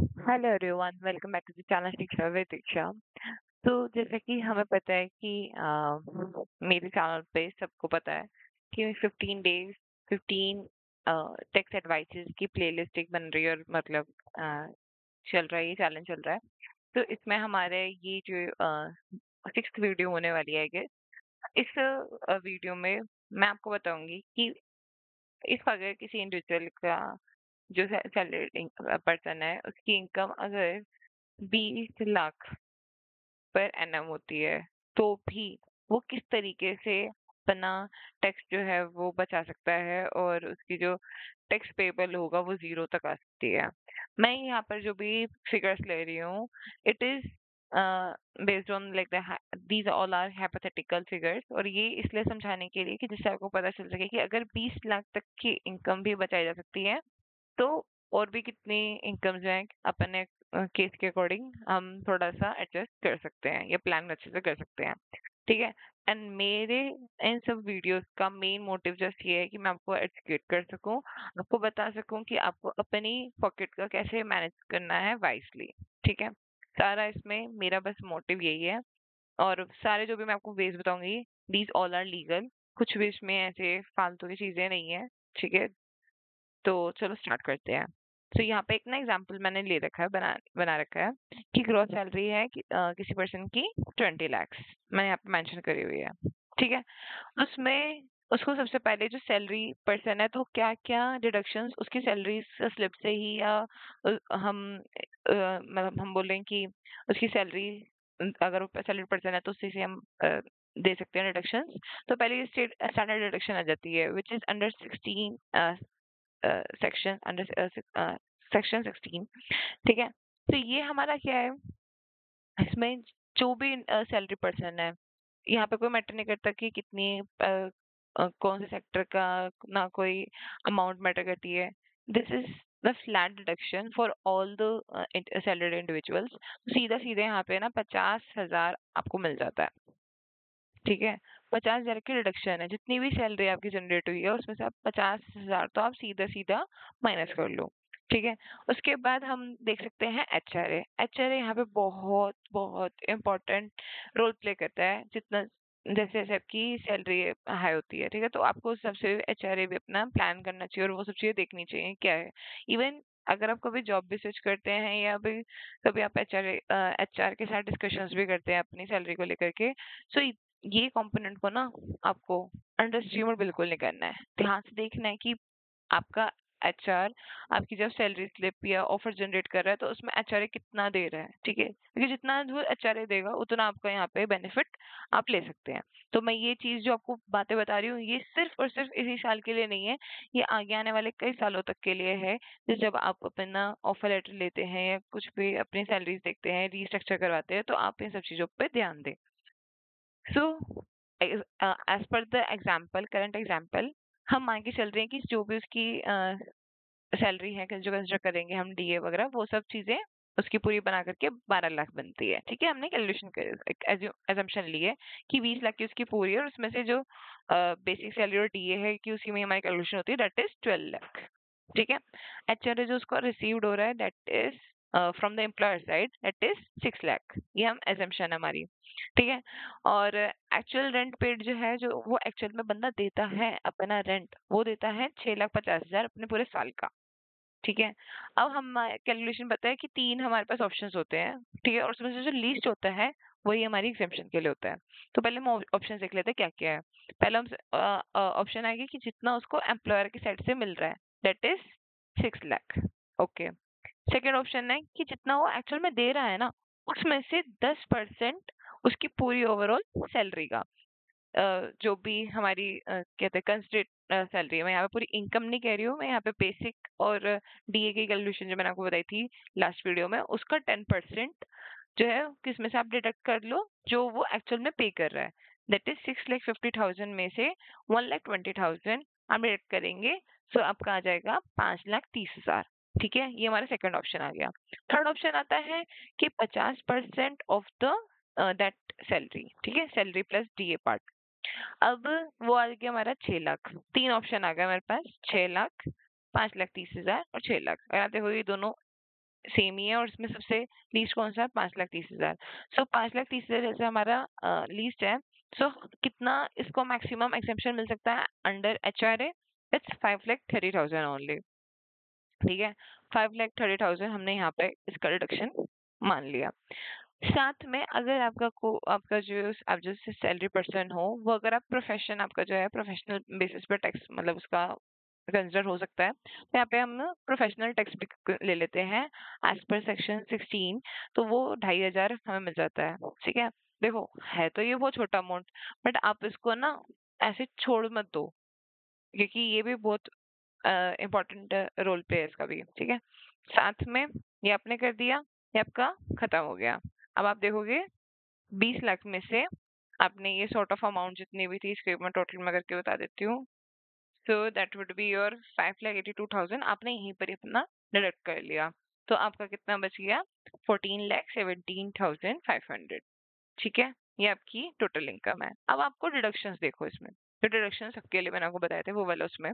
Hello everyone, welcome back to the channel Shiksha with Diksha. तो जैसे कि हमें पता है कि मेरे चैनल पे सबको पता है कि 15 डेज 15 टेक्स्ट एडवाइसेस की प्लेलिस्ट एक बन रही है और मतलब चल रहा है, ये चैलेंज चल रहा है। तो इसमें हमारे ये जो 6th वीडियो होने वाली है, आई गेस। इस वीडियो में मैं आपको बताऊंगी कि इफ अगर किसी इंडिविजुअल का जो सैलरी पर्सन है, उसकी इनकम अगर 20 लाख पर एनम होती है, तो भी वो किस तरीके से अपना टैक्स जो है वो बचा सकता है और उसकी जो टैक्स पेबल होगा वो जीरो तक आ सकती है। मैं यहाँ पर जो भी फिगर्स ले रही हूँ, it is based on like these all are hypothetical figures, और ये इसलिए समझाने के लिए कि जिससे आपको पता चल सके कि अगर 20 लाख तक की इनकम भी बचाई जा सकती है, तो और भी कितनी इनकम जो है अपने केस के अकॉर्डिंग हम थोड़ा सा एडजस्ट कर सकते हैं या प्लान अच्छे से कर सकते हैं। ठीक है। एंड मेरे इन सब वीडियोस का मेन मोटिव जस्ट ये है कि मैं आपको एजुकेट कर सकूं, आपको बता सकूं कि आपको अपनी पॉकेट का कैसे मैनेज करना है वाइजली। ठीक है। सारा इसमें मेरा बस मोटिव यही है, और सारे जो भी मैं आपको वेज बताऊंगी, दीज ऑल आर लीगल। कुछ भी इसमें ऐसे फालतू की चीजें नहीं है। ठीक है। तो चलो स्टार्ट करते हैं। तो यहाँ पे एक ना एग्जांपल मैंने ले रखा है, बना बना रखा है कि ग्रॉस सैलरी है कि, किसी पर्सन की 20 लाख मैंने यहाँ पे मेंशन करी हुई है। ठीक है। उसमें उसको सबसे पहले जो सैलरी पर्सन है, तो क्या क्या डिडक्शंस उसकी सैलरी स्लिप से ही, या हम मतलब हम बोलें कि उसकी सैलरी, अगर वो सैलरी पर्सन है तो उसी से हम दे सकते हैं डिडक्शंस। तो पहले ये स्टैंडर्ड डिडक्शन आ जाती है, which is under 16 section, under section 16। ठीक है। तो ये हमारा क्या है, इसमें जो भी सैलरी पर्सन है, यहाँ पे कोई मैटर नहीं करता कि कितनी कौन से सेक्टर का, ना कोई अमाउंट मैटर करती है। This is the flat deduction for all the salaried individuals. सीधा सीधे यहाँ पे ना 50,000 आपको मिल जाता है। ठीक है। 50,000 की रिडक्शन है, जितनी भी सैलरी आपकी जनरेट हुई है उसमें से आप 50,000 तो आप सीधा सीधा माइनस कर लो। ठीक है। उसके बाद हम देख सकते हैं एचआरए। एचआरए यहाँ पे बहुत बहुत इम्पोर्टेंट रोल प्ले करता है। जितना जैसे जैसे आपकी सैलरी हाई होती है, ठीक है, तो आपको सबसे एचआरए भी अपना प्लान करना चाहिए और वो सब चीजें देखनी चाहिए क्या है। इवन अगर आप कभी जॉब भी स्विच करते हैं, या भी कभी आप एचआर के साथ डिस्कशंस भी करते हैं अपनी सैलरी को लेकर के, सो ये कंपोनेंट को ना आपको अंडर एस्टिमेट बिल्कुल नहीं करना है। ध्यान से देखना है कि आपका एचआर आपकी जब सैलरी स्लिप या ऑफर जनरेट कर रहा है, तो उसमें एचआरए कितना दे रहा है। ठीक है, क्योंकि जितना वो एचआरए देगा उतना आपका यहाँ पे बेनिफिट आप ले सकते हैं। तो मैं ये चीज जो आपको बातें बता रही हूँ, ये सिर्फ और सिर्फ इसी साल के लिए नहीं है, ये आगे आने वाले कई सालों तक के लिए है। तो जब आप अपना ऑफर लेटर लेते हैं या कुछ भी अपनी सैलरीज देखते हैं, रीस्ट्रक्चर करवाते हैं, तो आप इन सब चीजों पर ध्यान दें। So as per the example, current example, हम मान के चल रहे हैं कि जो भी उसकी सैलरी है, जो कंसिडर करेंगे हम डीए वगैरह, वो सब चीजें उसकी पूरी बना करके 12 लाख बनती है। ठीक है। हमने कैलकुलेशन कर एजम्पशन ली है कि 20 लाख की उसकी पूरी है, और उसमें से जो बेसिक सैलरी और डीए है कि उसी में हमारी कैलकुलेशन होती है, दैट इज 12 लाख। ठीक है। एचआरए जो उसको रिसीव्ड हो रहा है, that is from the employer side, that is 6 lakh. ये हम एजम्पशन है हमारी। ठीक है। और एक्चुअल रेंट पेड जो है, जो वो एक्चुअल में बंदा देता है अपना रेंट, वो देता है 6,50,000 अपने पूरे साल का। ठीक है। अब हम कैलकुलेशन पता है कि तीन हमारे पास ऑप्शंस होते हैं। ठीक है। और उसमें से जो लीस्ट होता है वही हमारी एग्जेम्पशन के लिए होता है। तो पहले हम ऑप्शन देख लेते हैं क्या क्या है। पहला हम ऑप्शन आएगा कि जितना उसको एम्प्लॉयर की साइड से मिल रहा है, that is 6 lakh. Okay. Second option है कि जितना वो एक्चुअल में दे रहा है ना, उसमें से 10% उसकी पूरी ओवरऑल सैलरी का, जो भी हमारी कहते हैं कंसिडरेट सैलरी है। मैं यहाँ पे पूरी इनकम नहीं कह रही हूँ, मैं यहाँ पे बेसिक और डीए की कैलकुलेशन जो मैंने आपको बताई थी लास्ट वीडियो में, उसका 10% जो है किसमें से आप डिडक्ट कर लो, जो वो एक्चुअल में पे कर रहा है। दैट इज 6,50,000 में से 1,20,000 आप डिडक्ट करेंगे, सो आपका आ जाएगा 5,30,000। ठीक है। ये हमारा सेकंड ऑप्शन आ गया। थर्ड ऑप्शन आता है कि 50% ऑफ द दैट सैलरी। ठीक है, सैलरी प्लस डीए पार्ट। अब वो आ गया हमारा 6 लाख। तीन ऑप्शन आ गया हमारे पास, 6 लाख, 5,30,000 और 6 लाख। अगर आप देखो ये दोनों सेम ही है और इसमें सबसे लीस्ट कौन सा है? 5,30,000। सो 5,30,000 जैसे हमारा लीस्ट है, सो कितना इसको मैक्सिमम एक्सेप्शन मिल सकता है अंडर HRA? It's 5,30,000 only. ठीक है, 5,30,000 हमने यहाँ पे इसका डिडक्शन मान लिया। साथ में अगर आपका जो आप जो सैलरी पर्सन हो, वो अगर आप प्रोफेशन आपका जो है प्रोफेशनल बेसिस पे टैक्स मतलब उसका कंसिडर हो सकता है, तो यहाँ पे हम प्रोफेशनल टैक्स भी ले लेते हैं एज पर सेक्शन 16। तो वो 2,500 हमें मिल जाता है। ठीक है, देखो है तो ये बहुत छोटा अमाउंट, बट आप इसको ना ऐसे छोड़ मत दो, क्योंकि ये भी बहुत इम्पोर्टेंट रोल प्ले है इसका भी। ठीक है, साथ में ये आपने कर दिया, ये आपका खत्म हो गया। अब आप देखोगे 20 लाख में से आपने ये सॉर्ट ऑफ अमाउंट जितनी भी थी, इसको एक मैं टोटल में करके बता देती हूँ। So that would be your 5,82,000 आपने यहीं पर ही अपना डिडक्ट कर लिया। तो आपका कितना बच गया? 14,17,500। ठीक है, ये आपकी टोटल इनकम है। अब आपको डिडक्शंस देखो इसमें, जो डिडक्शन सबके लिए मैंने आपको बताए थे वो वाला उसमें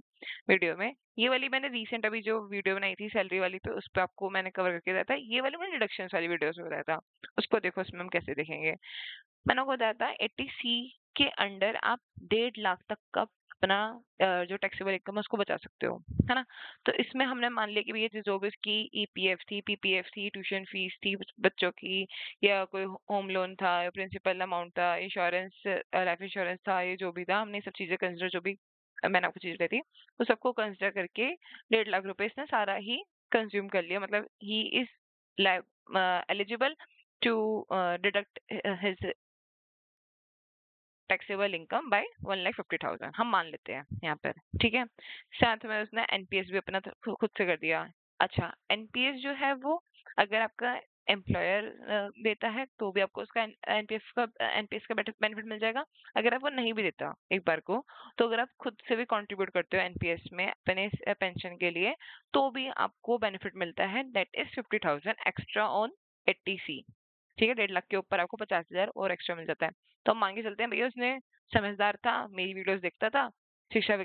वीडियो में, ये वाली मैंने रीसेंट अभी जो वीडियो बनाई थी सैलरी वाली, पे उस पर आपको मैंने कवर करके बताया था। ये वाली मैंने डिडक्शन वाली वीडियोस में बताया था, उसको देखो इसमें हम कैसे देखेंगे। मैंने आपको बताया था 80C के अंडर आप 1.5 लाख तक का अपना जो टैक्सेबल इनकम है उसको बचा सकते हो, है ना। तो इसमें हमने मान लिया कि भैया जो भी इसकी EPF थी, PPF थी, ट्यूशन फीस थी बच्चों की, या कोई होम लोन था, या प्रिंसिपल अमाउंट था, इंश्योरेंस लाइफ इंश्योरेंस था, ये जो भी था हमने सब चीजें कंसिडर जो भी मैंने आपको चीज बताई थी, तो सबको कंसिडर करके 1.5 लाख रुपए इसने सारा ही कंज्यूम कर लिया। मतलब he is eligible to deduct his taxable income by 1,50,000 हम मान लेते हैं यहाँ पर। ठीक है, साथ में उसने एनपीएस भी अपना खुद से कर दिया। अच्छा, एनपीएस जो है वो अगर आपका एम्प्लॉयर देता है तो भी आपको उसका एनपीएस का बेनिफिट मिल जाएगा। अगर आप वो नहीं भी देता एक बार को, तो अगर आप खुद से भी कंट्रीब्यूट करते हो एनपीएस में अपने पेंशन के लिए, तो भी आपको बेनिफिट मिलता है, that is 50,000 extra on 80C। ठीक है, 1.5 लाख के ऊपर आपको 50,000 और एक्स्ट्रा मिल जाता है। तो हम मान के चलते हैं भैया उसने समझदार था, मेरी वीडियोस देखता था, शिक्षा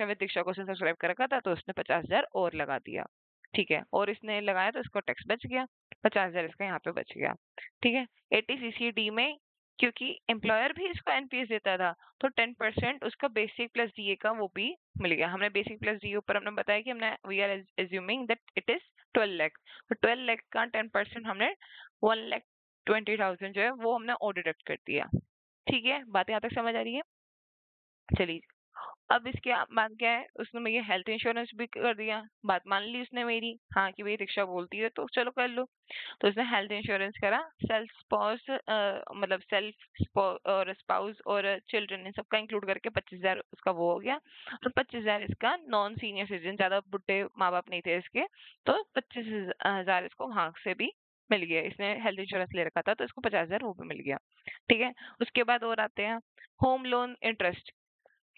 विद दीक्षा को उसने सब्सक्राइब कर रखा था, तो उसने 50,000 और लगा दिया। ठीक है, और इसने लगाया तो इसको टैक्स बच गया, 50,000 इसका यहाँ पे बच गया। ठीक है, 80CCD में क्योंकि एम्प्लॉयर भी इसको एनपीएस देता था, तो 10% उसका बेसिक प्लस डीए का वो भी मिल गया। हमने बेसिक प्लस डीए ऊपर हमने बताया कि हमने we are assuming that it is 12 lakh, तो 12 लाख का 10% हमने 1,20,000 जो है वो हमने और डिडक्ट कर दिया। ठीक है, बात यहाँ तक समझ आ रही है? चलिए, अब इसके बाद क्या है, उसने मुझे हेल्थ इंश्योरेंस भी कर दिया। बात मान ली उसने मेरी, हाँ कि भाई रिक्शा बोलती है तो चलो कर लो। तो उसने हेल्थ इंश्योरेंस करा, सेल्फ स्पॉस मतलब सेल्फ और स्पाउस और चिल्ड्रन इन सबका इंक्लूड करके 25,000 उसका वो हो गया। और 25,000 इसका नॉन सीनियर सिटीजन, ज्यादा बुढ़े माँ बाप नहीं थे इसके, तो 25,000 इसको वहां से भी मिल गया। इसने हेल्थ इंश्योरेंस ले रखा था तो इसको 50,000 वो भी मिल गया। ठीक है, उसके बाद और आते हैं होम लोन इंटरेस्ट।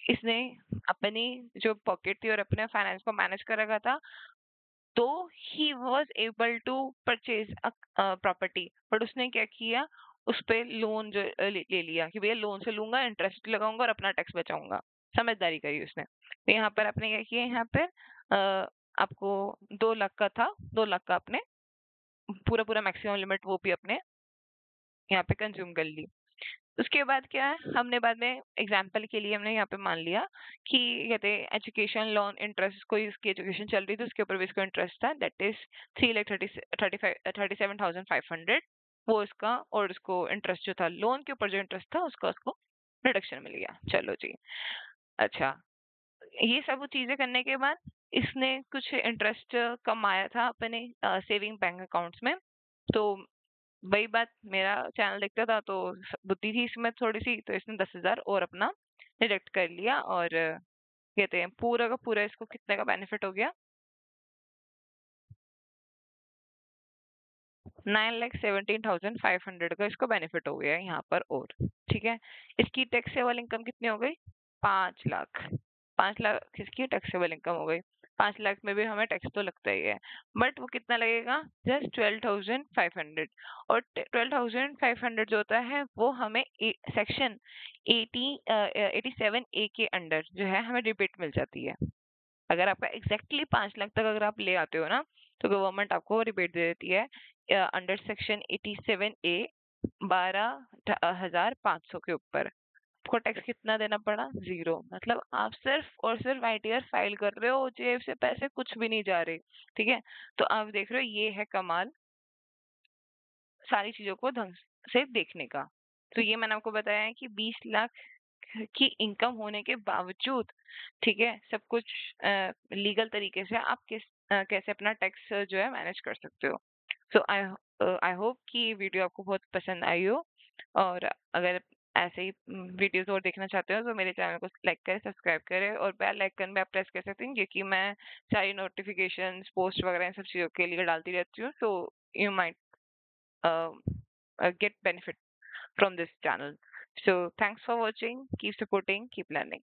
इसने अपनी जो पॉकेट थी और अपने फाइनेंस को मैनेज कर रखा था, तो he was able to purchase property, but उसने क्या किया, उस पे लोन जो ले लिया कि भैया लोन से लूंगा, इंटरेस्ट लगाऊंगा और अपना टैक्स बचाऊंगा। समझदारी करी उसने। तो यहाँ पर आपने क्या किया, यहाँ पर आपको 2 लाख का था, 2 लाख का आपने पूरा पूरा मैक्सिमम लिमिट वो भी अपने यहाँ पे कंज्यूम कर ली। उसके बाद क्या है, हमने बाद में एग्जाम्पल के लिए हमने यहाँ पे मान लिया कि कहते हैं एजुकेशन लोन इंटरेस्ट, कोई इसकी एजुकेशन चल रही थी उसके ऊपर भी इसको इंटरेस्ट था, दैट इज 3,37,500 वो इसका, और इसको इंटरेस्ट जो था लोन के ऊपर जो इंटरेस्ट था उसका उसको रिडक्शन मिल गया। चलो जी, अच्छा, ये सब चीजें करने के बाद इसने कुछ इंटरेस्ट कमाया था अपने सेविंग बैंक अकाउंट्स में। तो वही बात, मेरा चैनल देखता था तो बुद्धि थी इसमें थोड़ी सी, तो इसने 10,000 और अपना डिडक्ट कर लिया। और कहते हैं पूरा का पूरा इसको कितने का बेनिफिट हो गया, 9,17,500 का इसको बेनिफिट हो गया है यहाँ पर। और ठीक है, इसकी टैक्सेबल इनकम कितनी हो गई? 5 लाख। 5 लाख इसकी टैक्सेबल इनकम हो गई। 5 लाख में भी हमें टैक्स तो लगता ही है, बट वो कितना लगेगा? जस्ट 12,500। और 12,500 जो होता है वो हमें सेक्शन 87A के अंडर जो है हमें रिबेट मिल जाती है। अगर आपका एग्जैक्टली 5 लाख तक अगर आप ले आते हो ना, तो गवर्नमेंट आपको रिबेट दे देती है अंडर सेक्शन 87A 12,500 के ऊपर। आपको टैक्स कितना देना पड़ा? 0। मतलब आप सिर्फ और सिर्फ आईटीआर फाइल कर रहे हो, जेब से पैसे कुछ भी नहीं जा रहे। ठीक है, तो आप देख रहे हो, ये है कमाल सारी चीजों को ढंग से देखने का। तो ये मैंने आपको बताया है कि 20 लाख की इनकम होने के बावजूद, ठीक है, सब कुछ लीगल तरीके से आप कैसे अपना टैक्स जो है मैनेज कर सकते हो। सो आई होप कि ये वीडियो आपको बहुत पसंद आई हो। और अगर ऐसे ही वीडियोस और देखना चाहते हो तो मेरे चैनल को लाइक करें, सब्सक्राइब करें और बेल आइकन में आप प्रेस कर सकते हैं, क्योंकि मैं सारी नोटिफिकेशंस, पोस्ट वगैरह इन सब चीज़ों के लिए डालती रहती हूँ। So you might get benefit from this channel. So thanks for watching. Keep supporting. Keep learning.